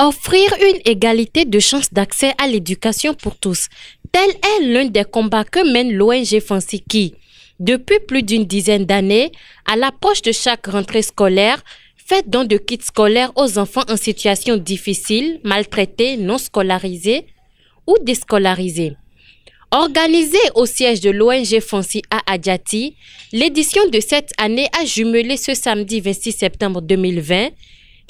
Offrir une égalité de chances d'accès à l'éducation pour tous, tel est l'un des combats que mène l'ONG Fancy qui, depuis plus d'une dizaine d'années, à l'approche de chaque rentrée scolaire, fait don de kits scolaires aux enfants en situation difficile, maltraités, non scolarisés ou déscolarisés. Organisée au siège de l'ONG Fancy à Adjati, l'édition de cette année a jumelé ce samedi 26 septembre 2020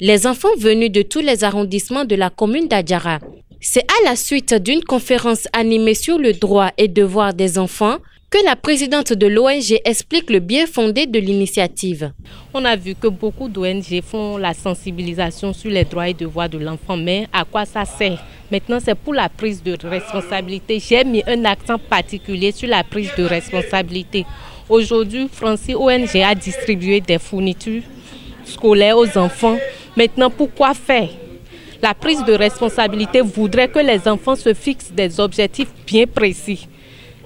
les enfants venus de tous les arrondissements de la commune d'Adjara. C'est à la suite d'une conférence animée sur le droit et devoir des enfants que la présidente de l'ONG explique le bien fondé de l'initiative. On a vu que beaucoup d'ONG font la sensibilisation sur les droits et devoirs de l'enfant, mais à quoi ça sert? Maintenant, c'est pour la prise de responsabilité. J'ai mis un accent particulier sur la prise de responsabilité. Aujourd'hui, Fancy ONG a distribué des fournitures scolaires aux enfants. Maintenant, pourquoi faire? La prise de responsabilité voudrait que les enfants se fixent des objectifs bien précis.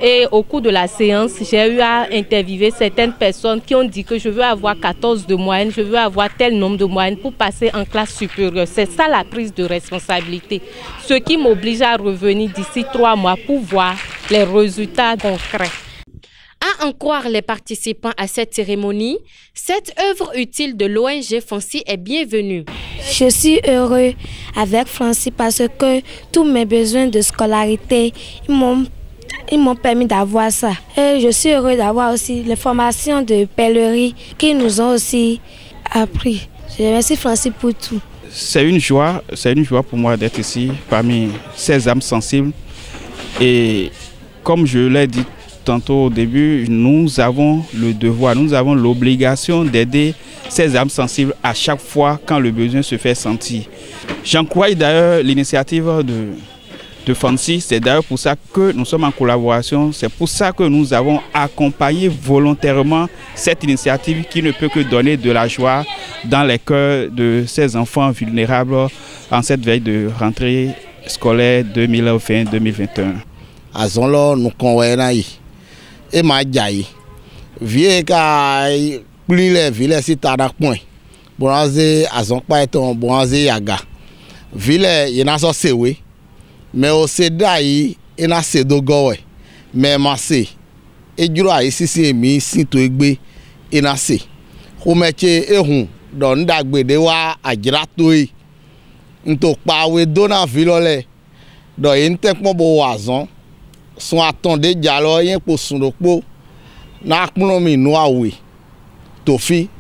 Et au cours de la séance, j'ai eu à interviewer certaines personnes qui ont dit que je veux avoir 14 de moyenne, je veux avoir tel nombre de moyenne pour passer en classe supérieure. C'est ça la prise de responsabilité. Ce qui m'oblige à revenir d'ici 3 mois pour voir les résultats concrets. À en croire les participants à cette cérémonie, cette œuvre utile de l'ONG Fancy est bienvenue. Je suis heureux avec Fancy parce que tous mes besoins de scolarité, ils m'ont permis d'avoir ça. Et je suis heureux d'avoir aussi les formations de pèlerie qui nous ont aussi appris. Je remercie Fancy pour tout. C'est une joie pour moi d'être ici parmi ces âmes sensibles. Et comme je l'ai dit tantôt au début, nous avons le devoir, nous avons l'obligation d'aider ces âmes sensibles à chaque fois quand le besoin se fait sentir. J'encourage d'ailleurs l'initiative de Fancy, c'est d'ailleurs pour ça que nous sommes en collaboration, c'est pour ça que nous avons accompagné volontairement cette initiative qui ne peut que donner de la joie dans les cœurs de ces enfants vulnérables en cette veille de rentrée scolaire 2020-2021. Azonlo nous convoyons et ma jaï vie ka pli les villes si tadak point bonazé azon pa eton bonazé yaga ville yena so sewe mais au sedai ena sedogowe mais masse e juro ayi sisi mi sinto egbe ena se ko meche ehun don dagbede wa ajira toyi nto pawe dona vilole do yin tekmo bo wazon sont attendus dialogue rien pour son repos na plomi noawe tofi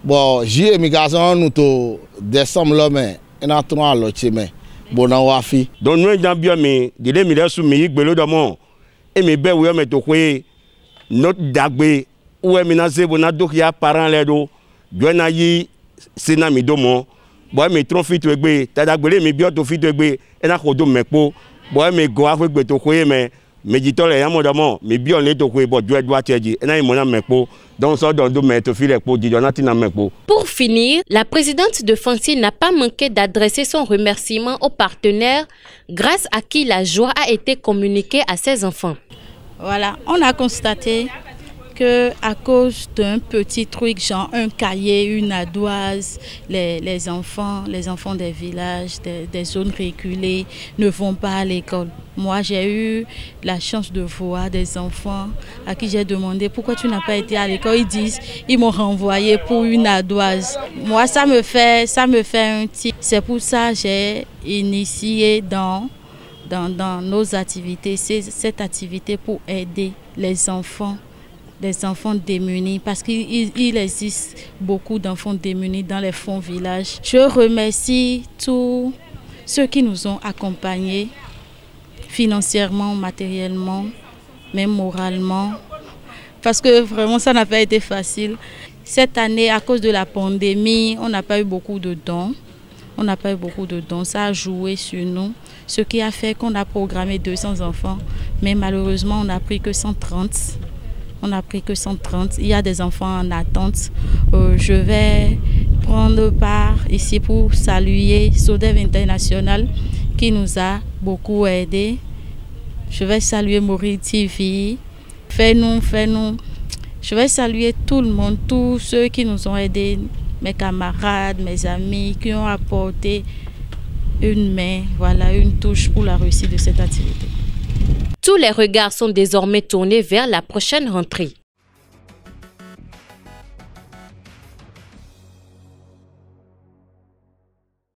bon j'ai migration nous to décembre là mais en train à l'autre mais bon wa fi donc nous dans bien mais de les milliards sous mi gbelo domo et me be we me to kwe notre dagbe ou e menacer bona donc ya parents les do jona yi sena mi domo bon me tron fit to egbe ta dagbele mi bio to fit to egbe e na ko do mepo bon me go afwe gbe to kwe mais méditole yamodamo me bi on le to ko bo dwe dwa tieji na imona mepo donc so don do me to file po di donati na mepo. Pour finir, la présidente de Fancy n'a pas manqué d'adresser son remerciement aux partenaires grâce à qui la joie a été communiquée à ses enfants. Voilà, on a constaté que à cause d'un petit truc genre un cahier, une ardoise, les enfants des villages, des zones reculées ne vont pas à l'école. Moi, j'ai eu la chance de voir des enfants à qui j'ai demandé pourquoi tu n'as pas été à l'école. Ils disent, ils m'ont renvoyé pour une ardoise. Moi, ça me fait un tic. C'est pour ça que j'ai initié dans nos activités, cette activité pour aider les enfants démunis, parce qu'il existe beaucoup d'enfants démunis dans les fonds villages. Je remercie tous ceux qui nous ont accompagnés financièrement, matériellement, même moralement, parce que vraiment ça n'a pas été facile. Cette année, à cause de la pandémie, on n'a pas eu beaucoup de dons. Ça a joué sur nous, ce qui a fait qu'on a programmé 200 enfants, mais malheureusement on n'a pris que 130. Il y a des enfants en attente. Je vais prendre part ici pour saluer Sodev International qui nous a beaucoup aidés. Je vais saluer Mori TV. Fais-nous. Je vais saluer tout le monde, tous ceux qui nous ont aidés, mes camarades, mes amis qui ont apporté une main, voilà, une touche pour la réussite de cette activité. Tous les regards sont désormais tournés vers la prochaine rentrée.